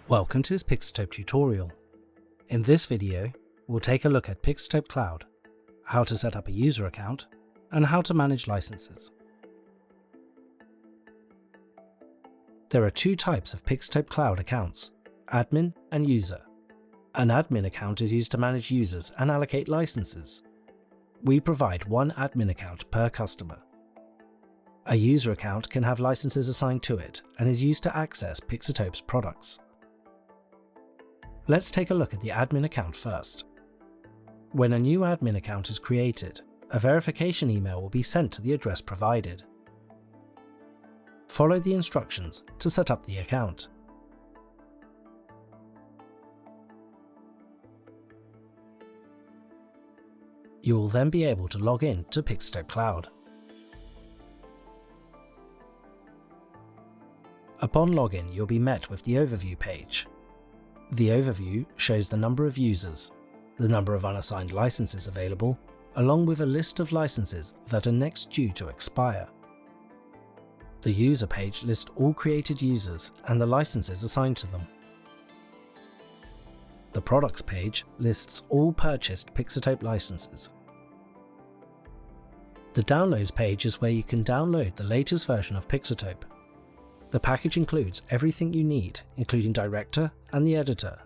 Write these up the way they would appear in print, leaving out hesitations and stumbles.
Welcome to this Pixotope tutorial. In this video, we'll take a look at Pixotope Cloud, how to set up a user account, and how to manage licenses. There are two types of Pixotope Cloud accounts, admin and user. An admin account is used to manage users and allocate licenses. We provide one admin account per customer. A user account can have licenses assigned to it and is used to access Pixotope's products. Let's take a look at the admin account first. When a new admin account is created, a verification email will be sent to the address provided. Follow the instructions to set up the account. You will then be able to log in to Pixotope Cloud. Upon login, you'll be met with the overview page. The overview shows the number of users, the number of unassigned licenses available, along with a list of licenses that are next due to expire. The user page lists all created users and the licenses assigned to them. The products page lists all purchased Pixotope licenses. The downloads page is where you can download the latest version of Pixotope. The package includes everything you need, including Director and the editor.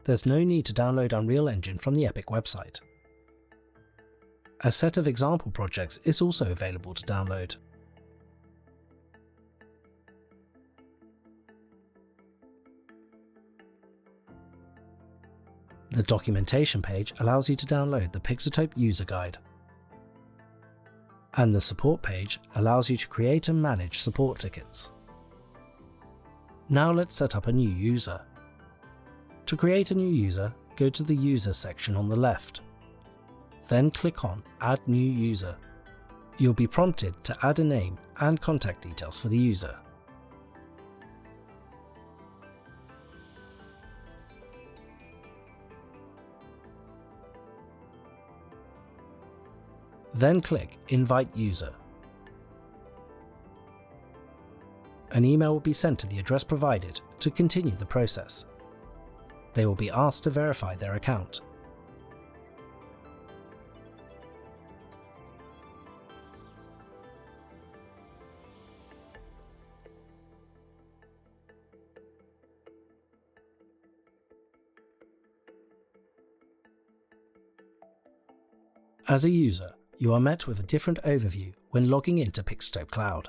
There's no need to download Unreal Engine from the Epic website. A set of example projects is also available to download. The documentation page allows you to download the Pixotope user guide. And the support page allows you to create and manage support tickets. Now let's set up a new user. To create a new user, go to the Users section on the left. Then click on Add New User. You'll be prompted to add a name and contact details for the user. Then click Invite User. An email will be sent to the address provided to continue the process. They will be asked to verify their account. As a user, you are met with a different overview when logging into Pixotope Cloud.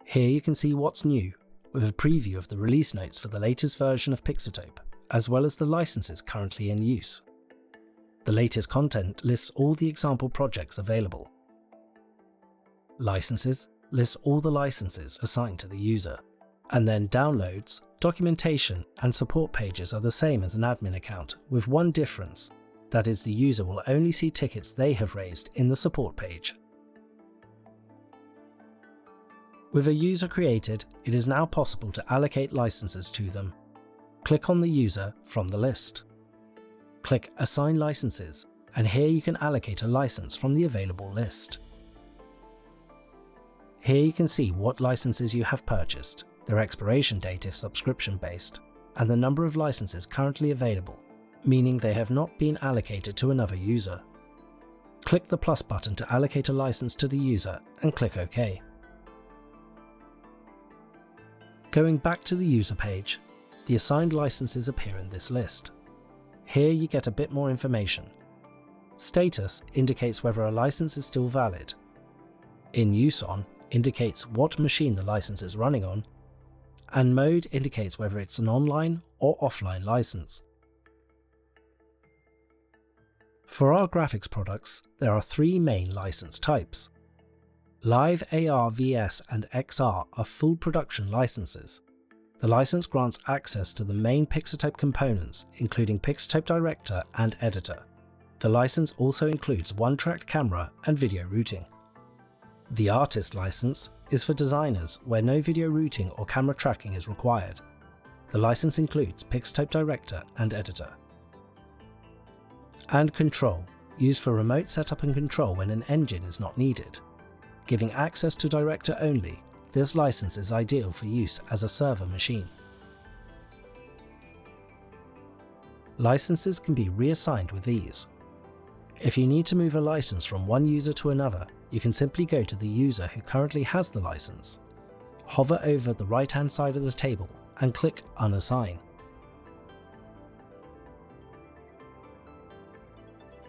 Here you can see what's new, with a preview of the release notes for the latest version of Pixotope, as well as the licenses currently in use. The latest content lists all the example projects available. Licenses lists all the licenses assigned to the user. And then downloads, documentation, and support pages are the same as an admin account, with one difference. That is, the user will only see tickets they have raised in the support page. With a user created, it is now possible to allocate licenses to them. Click on the user from the list. Click Assign Licenses, and here you can allocate a license from the available list. Here you can see what licenses you have purchased, their expiration date if subscription-based, and the number of licenses currently available, meaning they have not been allocated to another user. Click the plus button to allocate a license to the user and click OK. Going back to the user page, the assigned licenses appear in this list. Here you get a bit more information. Status indicates whether a license is still valid. In Use On indicates what machine the license is running on, and Mode indicates whether it's an online or offline license. For our graphics products, there are three main license types. Live AR, VS, and XR are full production licenses. The license grants access to the main Pixotope components, including Pixotope Director and Editor. The license also includes one-track camera and video routing. The Artist license is for designers where no video routing or camera tracking is required. The license includes Pixotope Director and Editor. And Control used for remote setup and control when an engine is not needed. Giving access to Director only, this license is ideal for use as a server machine. Licenses can be reassigned with ease. If you need to move a license from one user to another, you can simply go to the user who currently has the license, hover over the right-hand side of the table and click Unassign.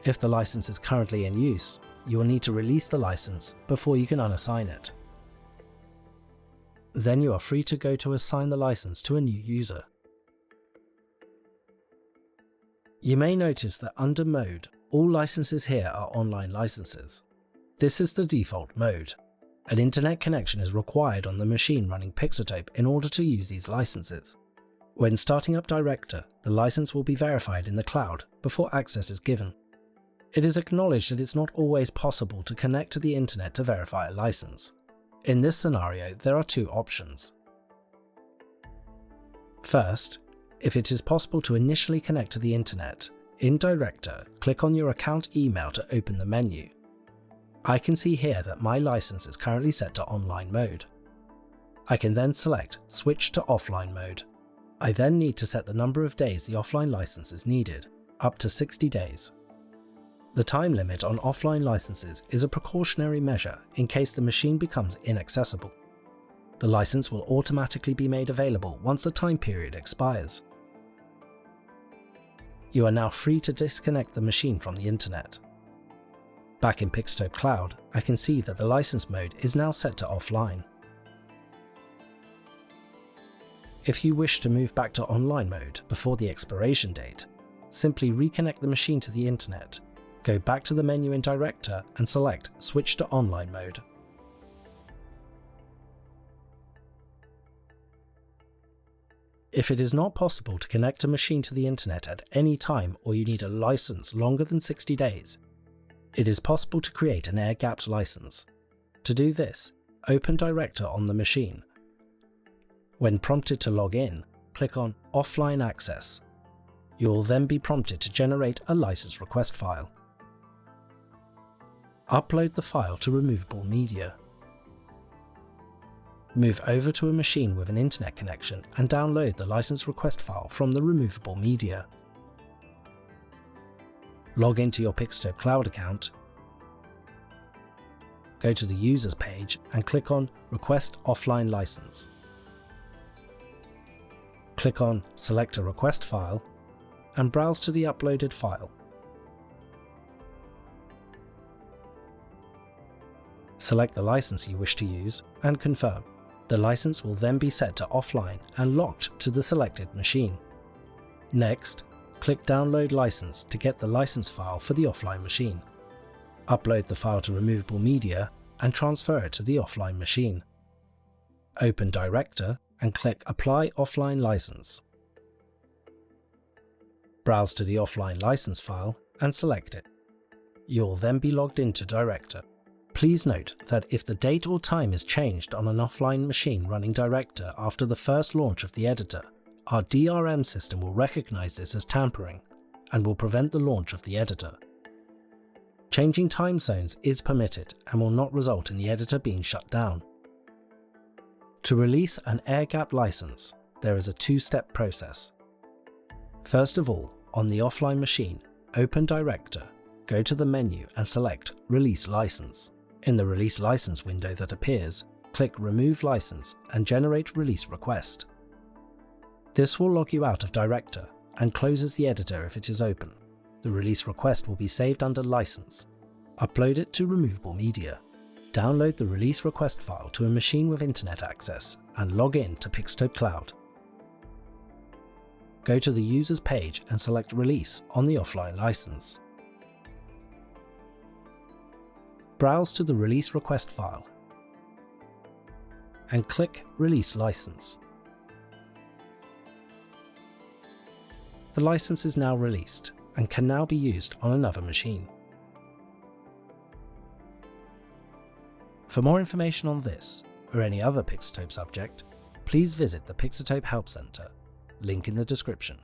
If the license is currently in use, you will need to release the license before you can unassign it. Then you are free to go to assign the license to a new user. You may notice that under Mode, all licenses here are online licenses. This is the default mode. An internet connection is required on the machine running Pixotope in order to use these licenses. When starting up Director, the license will be verified in the cloud before access is given. It is acknowledged that it's not always possible to connect to the internet to verify a license. In this scenario, there are two options. First, if it is possible to initially connect to the internet, in Director, click on your account email to open the menu. I can see here that my license is currently set to online mode. I can then select Switch to offline mode. I then need to set the number of days the offline license is needed, up to 60 days. The time limit on offline licenses is a precautionary measure in case the machine becomes inaccessible. The license will automatically be made available once the time period expires. You are now free to disconnect the machine from the internet. Back in Pixotope Cloud, I can see that the license mode is now set to offline. If you wish to move back to online mode before the expiration date, simply reconnect the machine to the internet, go back to the menu in Director and select Switch to online mode. If it is not possible to connect a machine to the internet at any time or you need a license longer than 60 days, it is possible to create an air-gapped license. To do this, open Director on the machine. When prompted to log in, click on Offline Access. You will then be prompted to generate a license request file. Upload the file to removable media. Move over to a machine with an internet connection and download the license request file from the removable media. Log into your Pixotope Cloud account, go to the Users page and click on Request Offline License. Click on Select a Request File and browse to the uploaded file. Select the license you wish to use and confirm. The license will then be set to offline and locked to the selected machine. Next, click Download License to get the license file for the offline machine. Upload the file to removable media and transfer it to the offline machine. Open Director and click Apply Offline License. Browse to the offline license file and select it. You'll then be logged into Director. Please note that if the date or time is changed on an offline machine running Director after the first launch of the editor, our DRM system will recognize this as tampering and will prevent the launch of the editor. Changing time zones is permitted and will not result in the editor being shut down. To release an air-gapped license, there is a two-step process. First of all, on the offline machine, open Director, go to the menu and select Release License. In the Release License window that appears, click Remove License and Generate Release Request. This will log you out of Director and closes the editor if it is open. The release request will be saved under License. Upload it to removable media. Download the release request file to a machine with internet access and log in to Pixotope Cloud. Go to the Users page and select Release on the offline license. Browse to the release request file and click Release License. The license is now released and can now be used on another machine. For more information on this or any other Pixotope subject, please visit the Pixotope Help Center, link in the description.